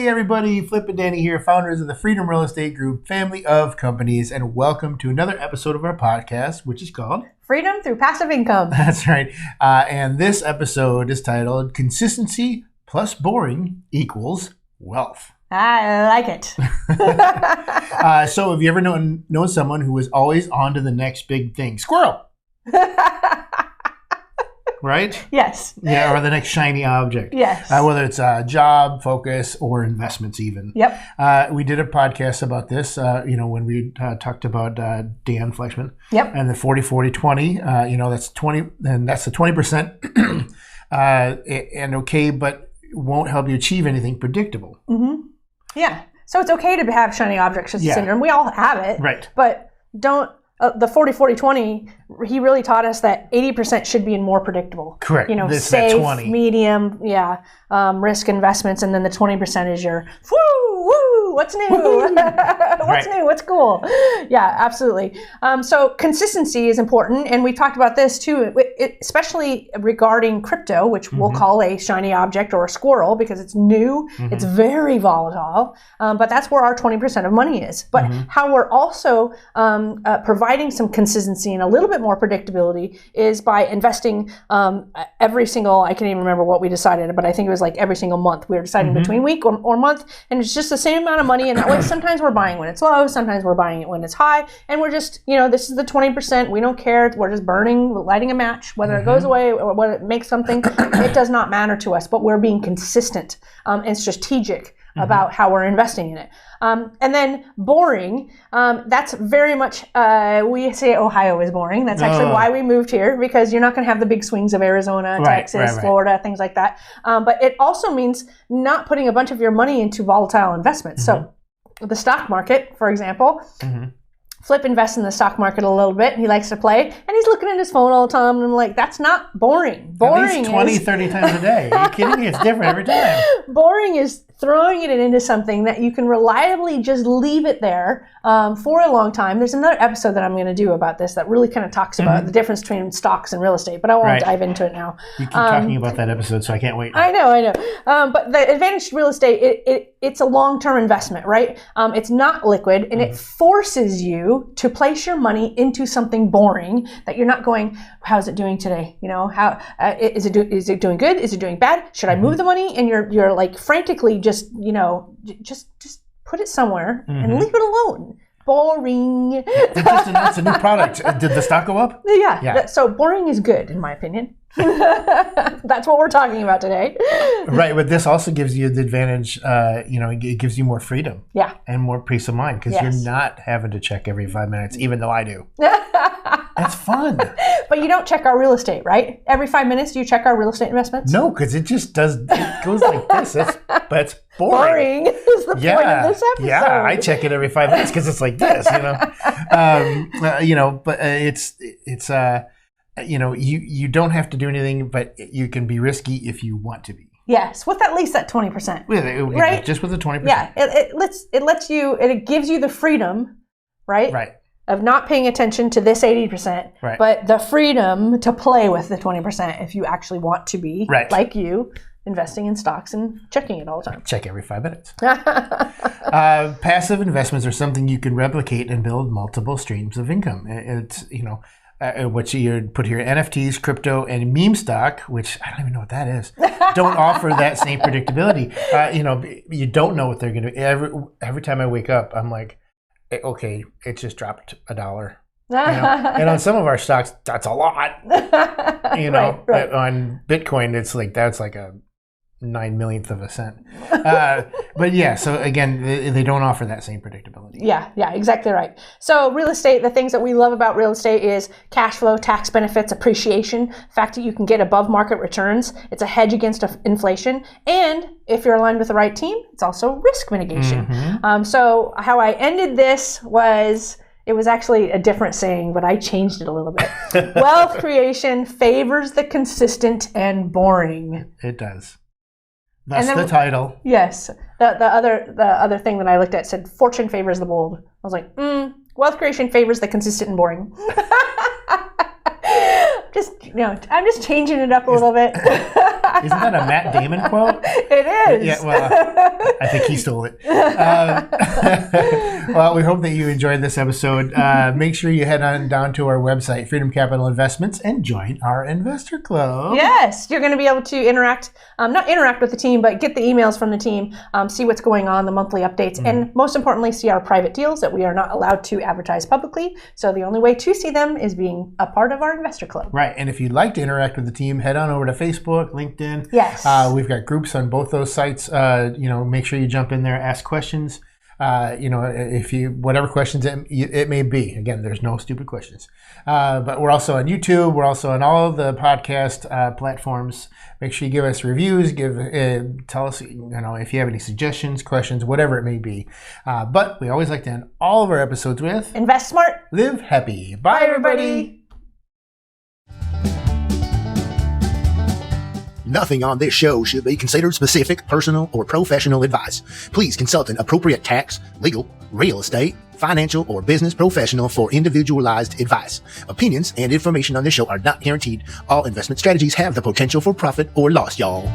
everybody, Flip and Danny here, founders of the Freedom Real Estate Group, family of companies, and welcome to another episode of our podcast, which is called Freedom Through Passive Income. That's right. And this episode is titled Consistency Plus Boring Equals Wealth. I like it. So have you ever known someone who was always on to the next big thing? Squirrel! Right? Yes. Yeah, or the next shiny object. Yes. Whether it's a job, focus, or investments even. Yep. We did a podcast about this, when we talked about Dan Flexman. Yep. And the 40-40-20, that's 20, and that's the 20%. And okay, but won't help you achieve anything predictable. Mm-hmm. Yeah. So it's okay to have shiny object syndrome. We all have it. Right. But don't... the 40-40-20, he really taught us that 80% should be more predictable. Correct. Safe, 20. medium, risk investments, and then the 20% is your woo, what's new? What's new? What's cool? Yeah, absolutely. So consistency is important, and we talked about this too, especially regarding crypto, which we'll call a shiny object or a squirrel because it's new, it's very volatile, but that's where our 20% of money is. But how we're also providing some consistency and a little bit more predictability is by investing every single, I can't even remember what we decided, but I think it was like every single month. We were deciding between week or month, and it's just the same amount of money. And that way, sometimes we're buying when it's low, sometimes we're buying it when it's high, and we're just, this is the 20%. We don't care. We're just burning, lighting a match, whether it goes away or whether it makes something. It does not matter to us, but we're being consistent and strategic about how we're investing in it. And then boring, that's very much, we say Ohio is boring. That's actually why we moved here, because you're not going to have the big swings of Arizona, Texas, Florida, things like that. But it also means not putting a bunch of your money into volatile investments. So the stock market, for example, Flip invests in the stock market a little bit. He likes to play, and he's looking at his phone all the time, and I'm like, that's not boring. Boring at least 20, 30 times a day. Are you kidding me? It's different every time. Boring is throwing it into something that you can reliably just leave it there for a long time. There's another episode that I'm going to do about this that really kind of talks about the difference between stocks and real estate, but I won't dive into it now. You keep talking about that episode, so I can't wait. I know. But the advantage to real estate, it's a long-term investment, right? It's not liquid, and it forces you to place your money into something boring that you're not going, how's it doing today? How is it doing good? Is it doing bad? Should I move the money? And you're like frantically just put it somewhere and leave it alone. Boring. That's a new product. Did the stock go up? Yeah. So boring is good, in my opinion. That's what we're talking about today. Right, but this also gives you the advantage, it gives you more freedom. Yeah. And more peace of mind, because you're not having to check every 5 minutes, even though I do. That's fun. But you don't check our real estate, right? Every 5 minutes, do you check our real estate investments? No, because it goes like this. But it's boring. Boring is the point of this episode. Yeah, I check it every 5 minutes because it's like this, But you don't have to do anything, but you can be risky if you want to be. Yes, with at least that 20%. Right? Just with the 20%. Yeah, it gives you the freedom, right? Right. Of not paying attention to this 80%, but the freedom to play with the 20% if you actually want to be, like you, investing in stocks and checking it all the time. Check every 5 minutes. Passive investments are something you can replicate and build multiple streams of income. It's, what you put here, NFTs, crypto, and meme stock, which I don't even know what that is, don't offer that same predictability. You don't know what they're going to do. Every time I wake up, I'm like, okay, it just dropped $1. And on some of our stocks, that's a lot. Right. On Bitcoin, that's like a 9/millionth of a cent. But yeah, so again, they don't offer that same predictability. Yeah, exactly right. So real estate, the things that we love about real estate is cash flow, tax benefits, appreciation, the fact that you can get above market returns. It's a hedge against inflation. And if you're aligned with the right team, it's also risk mitigation. So how I ended this was... It was actually a different saying, but I changed it a little bit. Wealth creation favors the consistent and boring. It does. That's the title. Yes. The other thing that I looked at said, fortune favors the bold. I was like, wealth creation favors the consistent and boring. I'm just changing it up a little bit. Isn't that a Matt Damon quote? It is. Yeah, well, I think he stole it. Well, we hope that you enjoyed this episode. Make sure you head on down to our website, Freedom Capital Investments, and join our investor club. Yes, you're going to be able to not interact with the team, but get the emails from the team, see what's going on, the monthly updates, and most importantly, see our private deals that we are not allowed to advertise publicly. So the only way to see them is being a part of our investor club. Right, and if you'd like to interact with the team, head on over to Facebook, LinkedIn. Yes. We've got groups on both those sites. Make sure you jump in there, ask questions. If you, whatever questions it may be. Again, there's no stupid questions. But we're also on YouTube. We're also on all of the podcast platforms. Make sure you give us reviews. Tell us, if you have any suggestions, questions, whatever it may be. But we always like to end all of our episodes with invest smart, live happy. Bye, everybody. Nothing on this show should be considered specific, personal, or professional advice. Please consult an appropriate tax, legal, real estate, financial, or business professional for individualized advice. Opinions and information on this show are not guaranteed. All investment strategies have the potential for profit or loss, y'all.